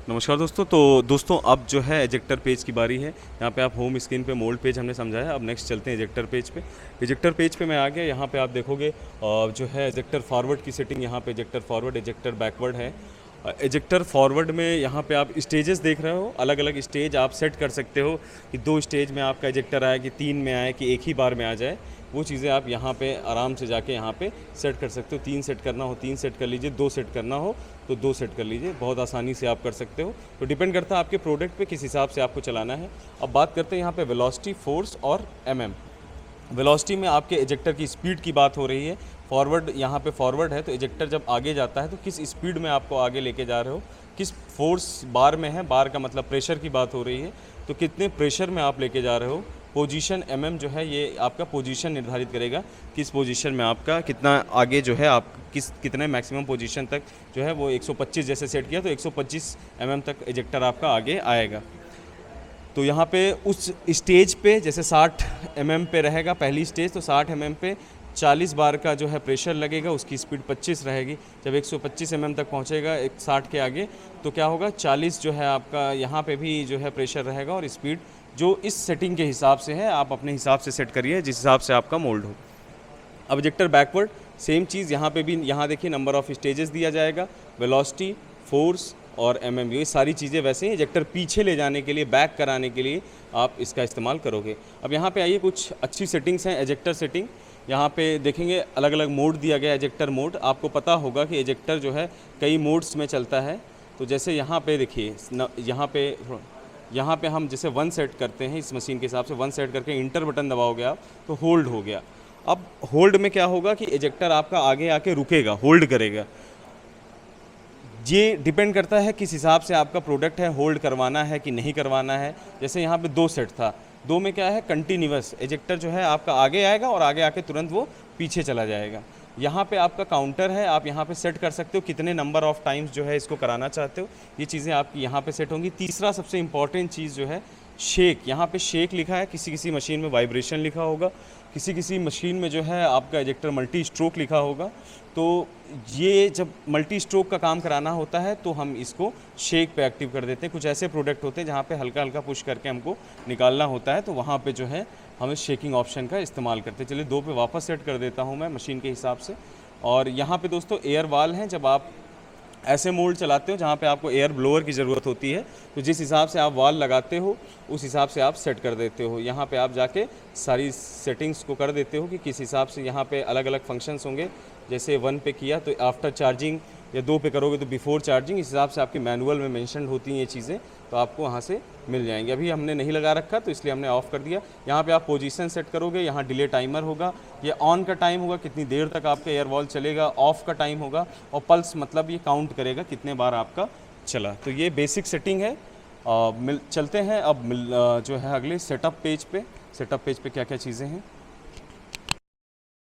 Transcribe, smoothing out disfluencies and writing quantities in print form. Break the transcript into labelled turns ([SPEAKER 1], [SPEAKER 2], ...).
[SPEAKER 1] नमस्कार दोस्तों। तो दोस्तों अब जो है एजेक्टर पेज की बारी है। यहाँ पे आप होम स्क्रीन पे मोल्ड पेज हमने समझाया, अब नेक्स्ट चलते हैं एजेक्टर पेज पे। एजेक्टर पेज पे मैं आ गया। यहाँ पे आप देखोगे जो है एजेक्टर फॉरवर्ड की सेटिंग, यहाँ पे एजेक्टर फॉरवर्ड एजेक्टर बैकवर्ड है। एजेक्टर फॉरवर्ड में यहाँ पे आप स्टेजेस देख रहे हो, अलग अलग स्टेज आप सेट कर सकते हो कि 2 स्टेज में आपका एजेक्टर आए, कि 3 में आए, कि एक ही बार में आ जाए। वो चीज़ें आप यहाँ पे आराम से जाके यहाँ पे सेट कर सकते हो। 3 सेट करना हो 3 सेट कर लीजिए, 2 सेट करना हो तो 2 सेट कर लीजिए, बहुत आसानी से आप कर सकते हो। तो डिपेंड करता है आपके प्रोडक्ट पे किस हिसाब से आपको चलाना है। अब बात करते हैं यहाँ पे वेलोसिटी, फोर्स और वेलोसिटी में आपके एजेक्टर की स्पीड की बात हो रही है। फॉरवर्ड, यहाँ पे फॉरवर्ड है तो एजेक्टर जब आगे जाता है तो किस स्पीड में आपको आगे लेके जा रहे हो, किस फोर्स बार में है, बार का मतलब प्रेशर की बात हो रही है, तो कितने प्रेशर में आप लेके जा रहे हो। पोजीशन जो है ये आपका पोजीशन निर्धारित करेगा, किस पोजीशन में आपका कितना आगे जो है आप कितने मैक्सिमम पोजीशन तक जो है वो 125 जैसे सेट किया तो 125 तक एजेक्टर आपका आगे आएगा। तो यहाँ पे उस स्टेज पे जैसे 60 पे रहेगा पहली स्टेज, तो 60 पे 40 बार का जो है प्रेशर लगेगा, उसकी स्पीड 25 रहेगी। जब 125 तक पहुँचेगा 60 के आगे तो क्या होगा, 40 जो है आपका यहाँ पे भी जो है प्रेशर रहेगा और स्पीड जो इस सेटिंग के हिसाब से है आप अपने हिसाब से सेट करिए जिस हिसाब से आपका मोल्ड हो। अब एजेक्टर बैकवर्ड सेम चीज़, यहाँ पे भी, यहाँ देखिए नंबर ऑफ़ स्टेजेस दिया जाएगा, वेलोसिटी, फोर्स और ये सारी चीज़ें वैसे ही एजेक्टर पीछे ले जाने के लिए, बैक कराने के लिए आप इसका इस्तेमाल करोगे। अब यहाँ पे आइए, कुछ अच्छी सेटिंग्स हैं एजेक्टर सेटिंग। यहाँ पे देखेंगे अलग अलग मोड दिया गया, एजेक्टर मोड। आपको पता होगा कि एजेक्टर जो है कई मोड्स में चलता है। तो जैसे यहाँ पे देखिए, यहाँ पे हम जैसे 1 सेट करते हैं, इस मशीन के हिसाब से 1 सेट करके इंटर बटन दबाओगे आप तो होल्ड हो गया। अब होल्ड में क्या होगा कि एजेक्टर आपका आगे आके रुकेगा, होल्ड करेगा। ये डिपेंड करता है किस हिसाब से आपका प्रोडक्ट है, होल्ड करवाना है कि नहीं करवाना है। जैसे यहाँ पे 2 सेट था, 2 में क्या है, कंटिन्यूअस एजेक्टर जो है आपका आगे आएगा और आगे आके तुरंत वो पीछे चला जाएगा। यहाँ पे आपका काउंटर है, आप यहाँ पे सेट कर सकते हो कितने नंबर ऑफ़ टाइम्स जो है इसको कराना चाहते हो, ये चीज़ें आपकी यहाँ पे सेट होंगी। तीसरा सबसे इम्पॉर्टेंट चीज़ जो है शेक, यहाँ पे शेक लिखा है, किसी किसी मशीन में वाइब्रेशन लिखा होगा, किसी किसी मशीन में जो है आपका एजेक्टर मल्टी स्ट्रोक लिखा होगा। तो ये जब मल्टी स्ट्रोक का काम कराना होता है तो हम इसको शेक पे एक्टिव कर देते हैं। कुछ ऐसे प्रोडक्ट होते हैं जहाँ पे हल्का हल्का पुश करके हमको निकालना होता है, तो वहाँ पे जो है हम शेकिंग ऑप्शन का इस्तेमाल करते हैं। चलिए 2 पे वापस सेट कर देता हूँ मैं मशीन के हिसाब से। और यहाँ पे दोस्तों एयर वाल हैं, जब आप ऐसे मोल्ड चलाते हो जहाँ पे आपको एयर ब्लोअर की ज़रूरत होती है तो जिस हिसाब से आप वाल लगाते हो उस हिसाब से आप सेट कर देते हो। यहाँ पे आप जाके सारी सेटिंग्स को कर देते हो कि किस हिसाब से यहाँ पे अलग अलग फंक्शंस होंगे। जैसे 1 पे किया तो आफ्टर चार्जिंग, या 2 पे करोगे तो बिफोर चार्जिंग, इस हिसाब से आपकी मैनुअल में मेंशन होती हैं ये चीज़ें, तो आपको वहाँ से मिल जाएंगे। अभी हमने नहीं लगा रखा तो इसलिए हमने ऑफ़ कर दिया। यहाँ पे आप पोजीशन सेट करोगे, यहाँ डिले टाइमर होगा, ये ऑन का टाइम होगा कितनी देर तक आपका एयर वॉल चलेगा, ऑफ़ का टाइम होगा, और पल्स मतलब ये काउंट करेगा कितने बार आपका चला। तो ये बेसिक सेटिंग है। चलते हैं अब जो है अगले सेटअप पेज पे। सेटअप पेज पे क्या क्या चीज़ें हैं।